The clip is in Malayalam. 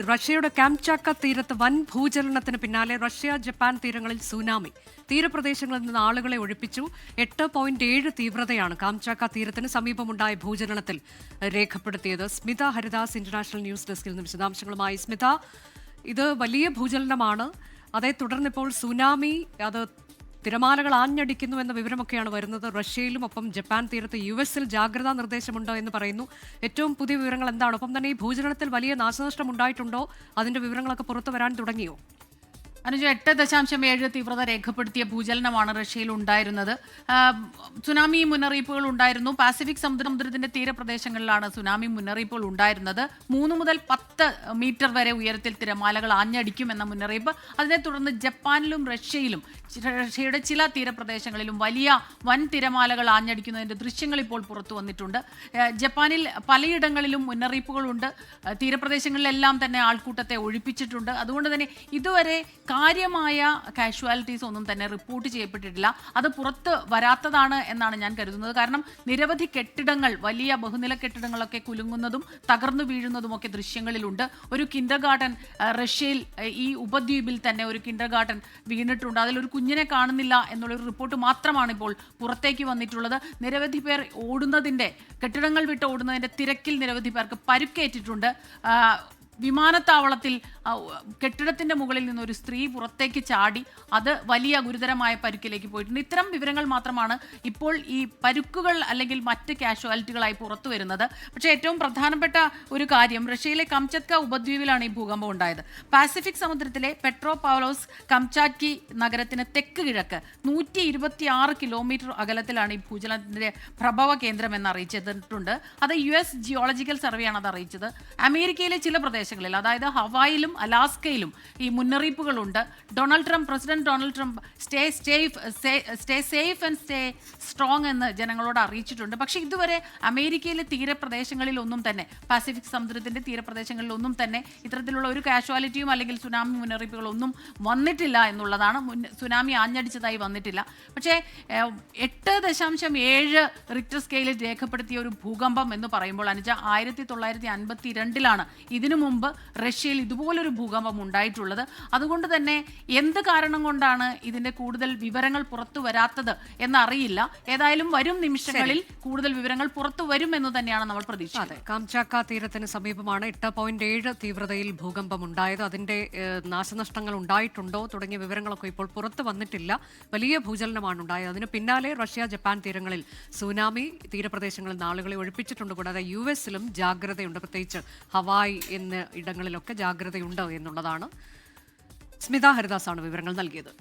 റഷ്യയുടെ കാംചാക്ക തീരത്ത് വൻ ഭൂചലനത്തിന് പിന്നാലെ റഷ്യ ജപ്പാൻ തീരങ്ങളിൽ സുനാമി. തീരപ്രദേശങ്ങളിൽ നിന്ന് ആളുകളെ ഒഴിപ്പിച്ചു. 8.7 തീവ്രതയാണ് കാംചാക്ക തീരത്തിന് സമീപമുണ്ടായ ഭൂചലനത്തിൽ രേഖപ്പെടുത്തിയത്. സ്മിത ഹരിദാസ്, ഇന്റർനാഷണൽ ന്യൂസ് ഡെസ്കിൽ നിന്ന് വിശദാംശങ്ങളുമായി. സ്മിത, ഇത് വലിയ ഭൂചലനമാണ്. അതേ തുടർന്നിപ്പോൾ സുനാമി, അത് തിരമാലകൾ ആഞ്ഞടിക്കുന്നു എന്ന വിവരമൊക്കെയാണ് വരുന്നത്. റഷ്യയിലും ഒപ്പം ജപ്പാൻ തീരത്ത് US-ൽ ജാഗ്രതാ നിർദ്ദേശമുണ്ടോ എന്ന് പറയുന്നു. ഏറ്റവും പുതിയ വിവരങ്ങൾ എന്താണ്? ഒപ്പം തന്നെ ഈ ഭൂചലനത്തിൽ വലിയ നാശനഷ്ടം ഉണ്ടായിട്ടുണ്ടോ? അതിന്റെ വിവരങ്ങളൊക്കെ പുറത്തു വരാൻ തുടങ്ങിയോ? അനുജ, 8.7 തീവ്രത രേഖപ്പെടുത്തിയ ഭൂചലനമാണ് റഷ്യയിൽ ഉണ്ടായിരുന്നത്. സുനാമി മുന്നറിയിപ്പുകൾ ഉണ്ടായിരുന്നു. പാസിഫിക് സമുദ്രത്തിന്റെ തീരപ്രദേശങ്ങളിലാണ് സുനാമി മുന്നറിയിപ്പുകൾ ഉണ്ടായിരുന്നത്. 3 മുതൽ 10 മീറ്റർ വരെ ഉയരത്തിൽ തിരമാലകൾ ആഞ്ഞടിക്കുമെന്ന മുന്നറിയിപ്പ്. അതിനെ തുടർന്ന് ജപ്പാനിലും റഷ്യയുടെ ചില തീരപ്രദേശങ്ങളിലും വൻ തിരമാലകൾ ആഞ്ഞടിക്കുന്നതിന്റെ ദൃശ്യങ്ങൾ ഇപ്പോൾ പുറത്തു വന്നിട്ടുണ്ട്. ജപ്പാനിൽ പലയിടങ്ങളിലും മുന്നറിയിപ്പുകളുണ്ട്. തീരപ്രദേശങ്ങളിലെല്ലാം തന്നെ ആൾക്കൂട്ടത്തെ ഒഴിപ്പിച്ചിട്ടുണ്ട്. അതുകൊണ്ട് തന്നെ ഇതുവരെ കാര്യമായ കാഷ്വാലിറ്റീസ് ഒന്നും തന്നെ റിപ്പോർട്ട് ചെയ്യപ്പെട്ടിട്ടില്ല. അത് പുറത്ത് വരാത്തതാണ് എന്നാണ് ഞാൻ കരുതുന്നത്. കാരണം നിരവധി കെട്ടിടങ്ങൾ, വലിയ ബഹുനില കെട്ടിടങ്ങളൊക്കെ കുലുങ്ങുന്നതും തകർന്നു വീഴുന്നതുമൊക്കെ ദൃശ്യങ്ങളിലുണ്ട്. ഒരു കിൻഡർ ഗാർഡൻ, റഷ്യയിൽ ഈ ഉപദ്വീപിൽ തന്നെ ഒരു കിൻഡർ ഗാർഡൻ വീണിട്ടുണ്ട്. അതിലൊരു കുഞ്ഞിനെ കാണുന്നില്ല എന്നുള്ളൊരു റിപ്പോർട്ട് മാത്രമാണ് ഇപ്പോൾ പുറത്തേക്ക് വന്നിട്ടുള്ളത്. നിരവധി പേർ കെട്ടിടങ്ങൾ വിട്ട് ഓടുന്നതിൻ്റെ തിരക്കിൽ നിരവധി പേർക്ക് പരുക്കേറ്റിട്ടുണ്ട്. വിമാനത്താവളത്തിൽ കെട്ടിടത്തിന്റെ മുകളിൽ നിന്ന് ഒരു സ്ത്രീ പുറത്തേക്ക് ചാടി, അത് വലിയ ഗുരുതരമായ പരുക്കിലേക്ക് പോയിട്ടുണ്ട്. ഇത്തരം വിവരങ്ങൾ മാത്രമാണ് ഇപ്പോൾ ഈ പരുക്കുകൾ അല്ലെങ്കിൽ മറ്റ് കാഷ്വാലിറ്റികളായി പുറത്തു വരുന്നത്. പക്ഷേ ഏറ്റവും പ്രധാനപ്പെട്ട ഒരു കാര്യം, റഷ്യയിലെ കംചത്ക ഉപദ്വീപിലാണ് ഈ ഭൂകമ്പം ഉണ്ടായത്. പാസിഫിക് സമുദ്രത്തിലെ പെട്രോപൗലോസ് കംചാറ്റ്കി നഗരത്തിന് തെക്ക് കിഴക്ക് 126 കിലോമീറ്റർ അകലത്തിലാണ് ഈ ഭൂചലനത്തിന്റെ പ്രഭവ കേന്ദ്രം എന്ന് അറിയിച്ചിട്ടുണ്ട്. അത് US ജിയോളജിക്കൽ സർവേയാണ് അത് അറിയിച്ചത്. അമേരിക്കയിലെ ചില പ്രദേശങ്ങളിൽ, അതായത് ഹവായിലും അലാസ്കയിലും ഈ മുന്നറിയിപ്പുകളുണ്ട്. President Donald Trump stay safe and stay strong എന്ന് ജനങ്ങളോട് അറിയിച്ചിട്ടുണ്ട്. പക്ഷേ ഇതുവരെ അമേരിക്കയിലെ തീരപ്രദേശങ്ങളിലൊന്നും തന്നെ, പസഫിക് സമുദ്രത്തിന്റെ തീരപ്രദേശങ്ങളിലൊന്നും തന്നെ ഇത്തരത്തിലുള്ള ഒരു കാഷ്വാലിറ്റിയും അല്ലെങ്കിൽ സുനാമി മുന്നറിയിപ്പുകളൊന്നും വന്നിട്ടില്ല എന്നുള്ളതാണ്. സുനാമി ആഞ്ഞടിച്ചതായി വന്നിട്ടില്ല. പക്ഷേ 8.7 റിക്ടർ സ്കെയിലിൽ രേഖപ്പെടുത്തിയ ഒരു ഭൂകമ്പം എന്ന് പറയുമ്പോൾ അനുജ, 1952 ഇതിനു മുമ്പ് റഷ്യയിൽ ഇതുപോലൊരു ഭൂകമ്പം ഉണ്ടായിട്ടുള്ളത്. അതുകൊണ്ട് തന്നെ എന്ത് കാരണം കൊണ്ടാണ് ഇതിന്റെ കൂടുതൽ വിവരങ്ങൾ പുറത്തു വരാത്തത് എന്നറിയില്ല. ഏതായാലും വരും നിമിഷങ്ങളിൽ കൂടുതൽ വിവരങ്ങൾ പുറത്തു വരുമെന്ന് തന്നെയാണ് നമ്മൾ പ്രതീക്ഷിക്കുന്നത്. കാംചാക്ക തീരത്തിന് സമീപമാണ് 8.7 തീവ്രതയിൽ ഭൂകമ്പം ഉണ്ടായത്. അതിന്റെ നാശനഷ്ടങ്ങൾ ഉണ്ടായിട്ടുണ്ടോ തുടങ്ങിയ വിവരങ്ങളൊക്കെ ഇപ്പോൾ പുറത്തു വന്നിട്ടില്ല. വലിയ ഭൂചലനമാണ് ഉണ്ടായത്. അതിന് പിന്നാലെ റഷ്യ ജപ്പാൻ തീരങ്ങളിൽ സുനാമി, തീരപ്രദേശങ്ങളിൽ നിന്ന് ആളുകളെ ഒഴിപ്പിച്ചിട്ടുണ്ട്. കൂടാതെ US-ലും ജാഗ്രതയുണ്ട്. പ്രത്യേകിച്ച് ഹവായ് എന്ന ഇടങ്ങളിലൊക്കെ ജാഗ്രതയുണ്ട് എന്നുള്ളതാണ്. സ്മിത ഹരിദാസാണ് വിവരങ്ങൾ നൽകിയത്.